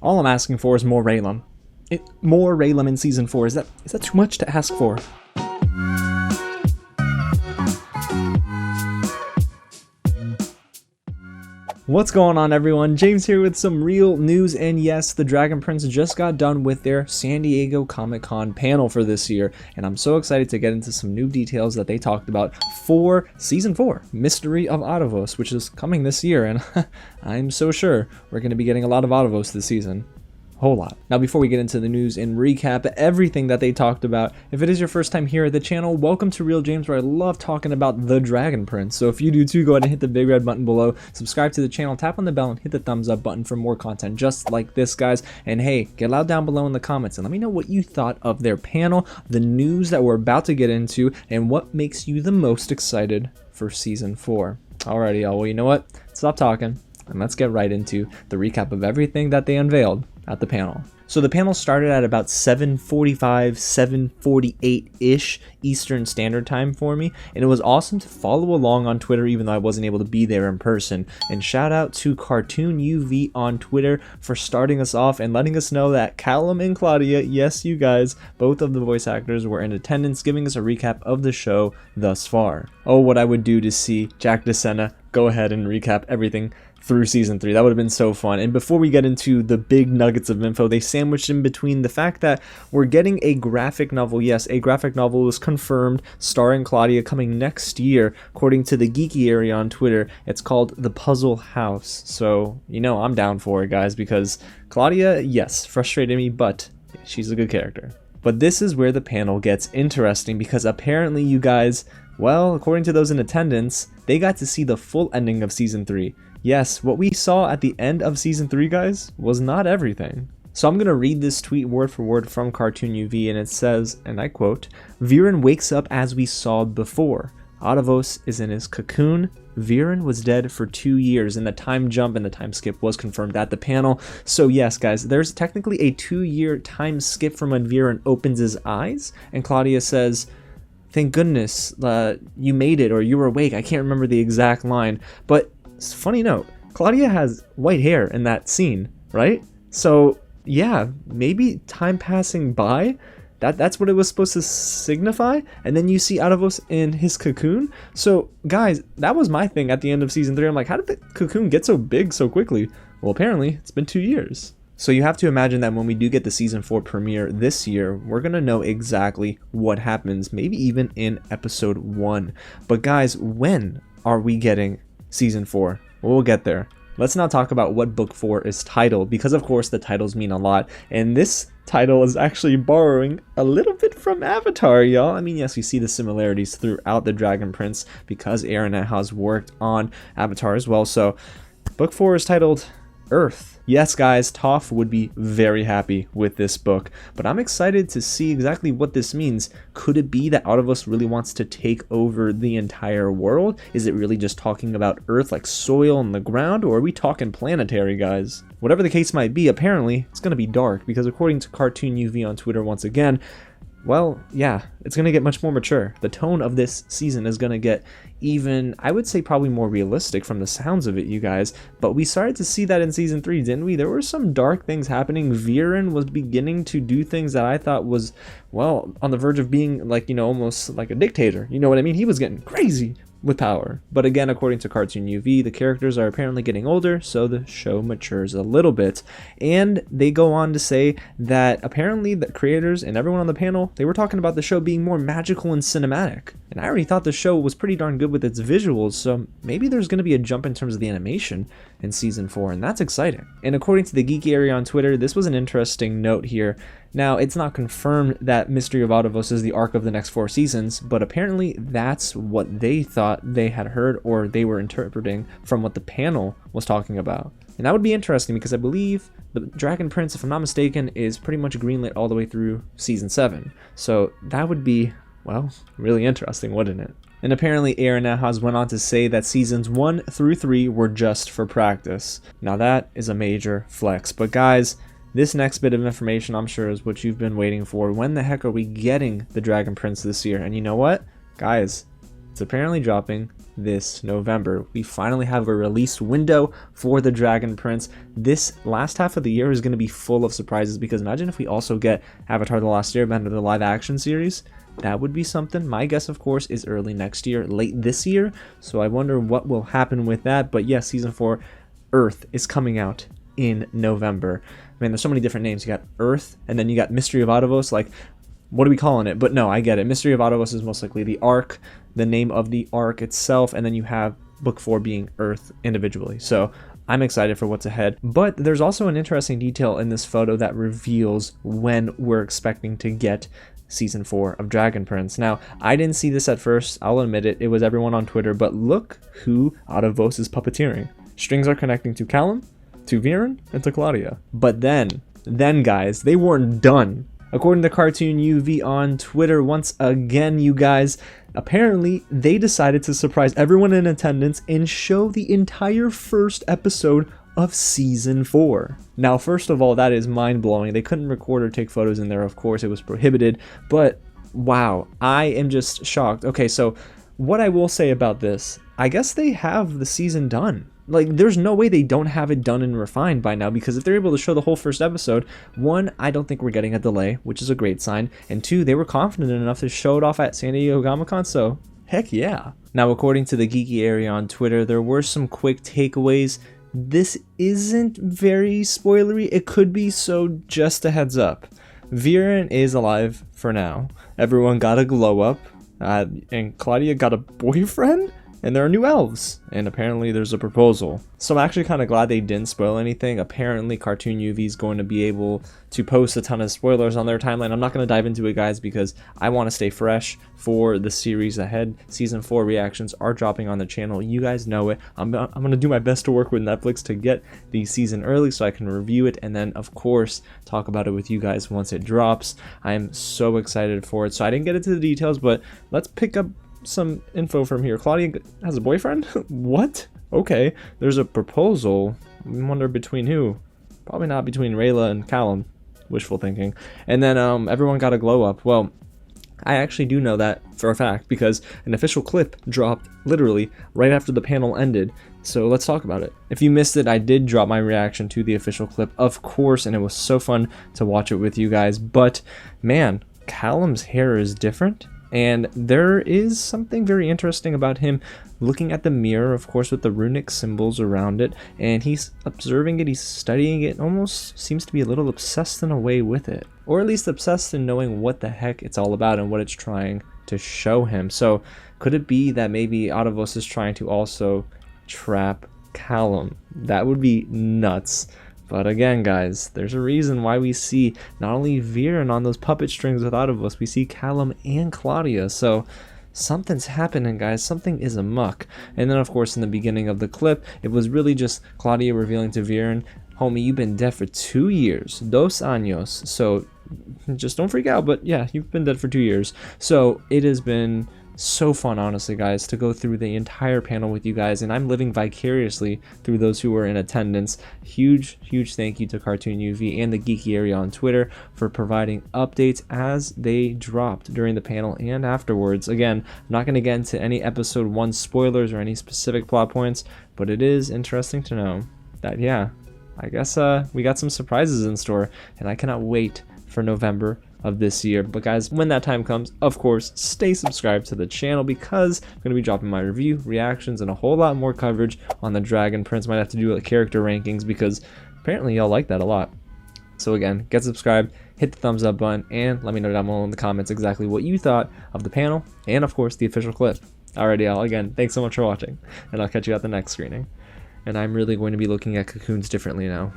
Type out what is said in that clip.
All I'm asking for is more Raylan. More Raylan in Season 4. Is that too much to ask for? What's going on, everyone? James here with some real news, and yes, the Dragon Prince just got done with their San Diego Comic-Con panel for this year, and I'm so excited to get into some new details that they talked about for Season 4, Mystery of Aaravos, which is coming this year, and I'm so sure we're going to be getting a lot of Aaravos this season. Whole lot. Now, before we get into the news and recap everything that they talked about, if it is your first time here at the channel, welcome to Real James, where I love talking about the Dragon Prince. So if you do too, go ahead and hit the big red button below, subscribe to the channel, tap on the bell, and hit the thumbs up button for more content just like this, guys. And hey, get loud down below in the comments and let me know what you thought of their panel, the news that we're about to get into, and what makes you the most excited for Season 4. Alrighty, y'all. Well, you know what? Stop talking and let's get right into the recap of everything that they unveiled at the panel. So the panel started at about 7:45, 7:48-ish Eastern Standard Time for me, and it was awesome to follow along on Twitter even though I wasn't able to be there in person. And shout out to Cartoon UV on Twitter for starting us off and letting us know that Callum and Claudia, yes you guys, both of the voice actors were in attendance, giving us a recap of the show thus far. Oh, what I would do to see Jack to Sena go ahead and recap everything through Season 3. That would have been so fun. And before we get into the big nuggets of info, they sandwiched in between the fact that we're getting a graphic novel. Yes, a graphic novel was confirmed starring Claudia coming next year, according to the geeky area on Twitter. It's called The Puzzle House. So, you know, I'm down for it, guys, because Claudia, yes, frustrated me, but she's a good character. But this is where the panel gets interesting, because apparently you guys, well, according to those in attendance, they got to see the full ending of Season 3. Yes, what we saw at the end of Season 3, guys, was not everything. So I'm going to read this tweet word for word from Cartoon UV, and it says, and I quote, "Viren wakes up as we saw before. Aaravos is in his cocoon. Viren was dead for 2 years," and the time jump and the time skip was confirmed at the panel. So yes, guys, there's technically a 2-year time skip from when Viren opens his eyes, and Claudia says, "Thank goodness you made it," or "you were awake." I can't remember the exact line, but funny note, Claudia has white hair in that scene, right? So yeah, maybe time passing by, that's what it was supposed to signify. And then you see Aaravos in his cocoon. So guys, that was my thing at the end of Season 3. I'm like, how did the cocoon get so big so quickly? Well, apparently it's been 2 years. So you have to imagine that when we do get the Season 4 premiere this year, we're going to know exactly what happens, maybe even in Episode 1. But guys, when are we getting Season 4? We'll get there. Let's now talk about what Book 4 is titled, because of course the titles mean a lot, and this title is actually borrowing a little bit from Avatar, y'all. I mean, yes, we see the similarities throughout the Dragon Prince because Ehasz worked on Avatar as well. So Book 4 is titled Earth. Yes, guys, Toph would be very happy with this book, but I'm excited to see exactly what this means. Could it be that Aaravos really wants to take over the entire world? Is it really just talking about Earth, like soil and the ground, or are we talking planetary, guys? Whatever the case might be, apparently it's going to be dark, because according to Cartoon UV on Twitter once again, well, yeah, it's going to get much more mature. The tone of this season is going to get even, I would say, probably more realistic from the sounds of it, you guys. But we started to see that in Season 3, didn't we? There were some dark things happening. Viren was beginning to do things that I thought was, well, on the verge of being like, you know, almost like a dictator. You know what I mean? He was getting crazy with power. But again, according to Cartoon UV, the characters are apparently getting older, so the show matures a little bit. And they go on to say that apparently the creators and everyone on the panel, they were talking about the show being more magical and cinematic. And I already thought the show was pretty darn good with its visuals, so maybe there's going to be a jump in terms of the animation in Season 4, and that's exciting. And according to the geeky area on Twitter, this was an interesting note here. Now, it's not confirmed that Mystery of Aaravos is the arc of the next 4 seasons, but apparently that's what they thought they had heard, or they were interpreting from what the panel was talking about. And that would be interesting, because I believe the Dragon Prince, if I'm not mistaken, is pretty much greenlit all the way through Season 7. So that would be, well, really interesting, wouldn't it? And apparently Ehasz went on to say that Seasons 1 through 3 were just for practice. Now that is a major flex. But guys, this next bit of information, I'm sure, is what you've been waiting for. When the heck are we getting the Dragon Prince this year? And you know what? Guys, it's apparently dropping this November. We finally have a release window for the Dragon Prince. This last half of the year is going to be full of surprises, because imagine if we also get Avatar: The Last Airbender, the live action series. That would be something. My guess, of course, is early next year, late this year. So I wonder what will happen with that. But yes, season 4, Earth, is coming out in November. Man, there's so many different names. You got Earth, and then you got Mystery of Aaravos. Like, what are we calling it? But no, I get it. Mystery of Aaravos is most likely the arc, the name of the arc itself, and then you have book 4 being Earth individually. So I'm excited for what's ahead. But there's also an interesting detail in this photo that reveals when we're expecting to get season 4 of Dragon Prince. Now, I didn't see this at first, I'll admit it. It was everyone on Twitter, but look who Aaravos is puppeteering. Strings are connecting to Callum, to Viren, and to Claudia. But then guys, they weren't done. According to Cartoon UV on Twitter, once again, you guys, apparently they decided to surprise everyone in attendance and show the entire first episode of season 4. Now, first of all, that is mind-blowing. They couldn't record or take photos in there, of course, it was prohibited, but wow, I am just shocked. Okay, so what I will say about this, I guess they have the season done. Like, there's no way they don't have it done and refined by now, because if they're able to show the whole first episode, 1, I don't think we're getting a delay, which is a great sign, and 2, they were confident enough to show it off at San Diego Comic-Con, so heck yeah. Now, according to the Geeky area on Twitter, there were some quick takeaways. This isn't very spoilery, it could be, so just a heads up. Viren is alive for now. Everyone got a glow up, and Claudia got a boyfriend? And there are new elves, and apparently there's a proposal. So I'm actually kind of glad they didn't spoil anything. Apparently Cartoon UV is going to be able to post a ton of spoilers on their timeline. I'm not going to dive into it, guys, because I want to stay fresh for the series ahead. Season 4 reactions are dropping on the channel. You guys know it. I'm going to do my best to work with Netflix to get the season early so I can review it, and then of course talk about it with you guys once it drops. I am so excited for it. So I didn't get into the details, but let's pick up some info from here. Claudia has a boyfriend? What? Okay, there's a proposal. I wonder between who? Probably not between Rayla and Callum. Wishful thinking. And then everyone got a glow up. Well, I actually do know that for a fact, because an official clip dropped literally right after the panel ended. So let's talk about it. If you missed it, I did drop my reaction to the official clip, of course, and it was so fun to watch it with you guys. But man, Callum's hair is different. And there is something very interesting about him looking at the mirror, of course, with the runic symbols around it, and he's observing it, he's studying it, almost seems to be a little obsessed in a way with it. Or at least obsessed in knowing what the heck it's all about and what it's trying to show him. So could it be that maybe Aaravos is trying to also trap Callum? That would be nuts. But again, guys, there's a reason why we see not only Viren on those puppet strings with Aaravos, we see Callum and Claudia. So something's happening, guys. Something is amuck. And then, of course, in the beginning of the clip, it was really just Claudia revealing to Viren, homie, you've been dead for 2 years. 2 años. So just don't freak out. But yeah, you've been dead for 2 years. So it has been so fun, honestly, guys, to go through the entire panel with you guys, and I'm living vicariously through those who were in attendance. Huge thank you to Cartoon UV and the Geeky area on Twitter for providing updates as they dropped during the panel and afterwards. Again, I'm not going to get into any episode 1 spoilers or any specific plot points, but it is interesting to know that, yeah, I guess we got some surprises in store, and I cannot wait for November of this year. But guys, when that time comes, of course, stay subscribed to the channel, because I'm going to be dropping my review, reactions, and a whole lot more coverage on the Dragon Prince. Might have to do character rankings, because apparently y'all like that a lot. So again, get subscribed, hit the thumbs up button, and let me know down below in the comments exactly what you thought of the panel and of course the official clip. Alrighty, y'all, again, thanks so much for watching, and I'll catch you at the next screening. And I'm really going to be looking at cocoons differently now.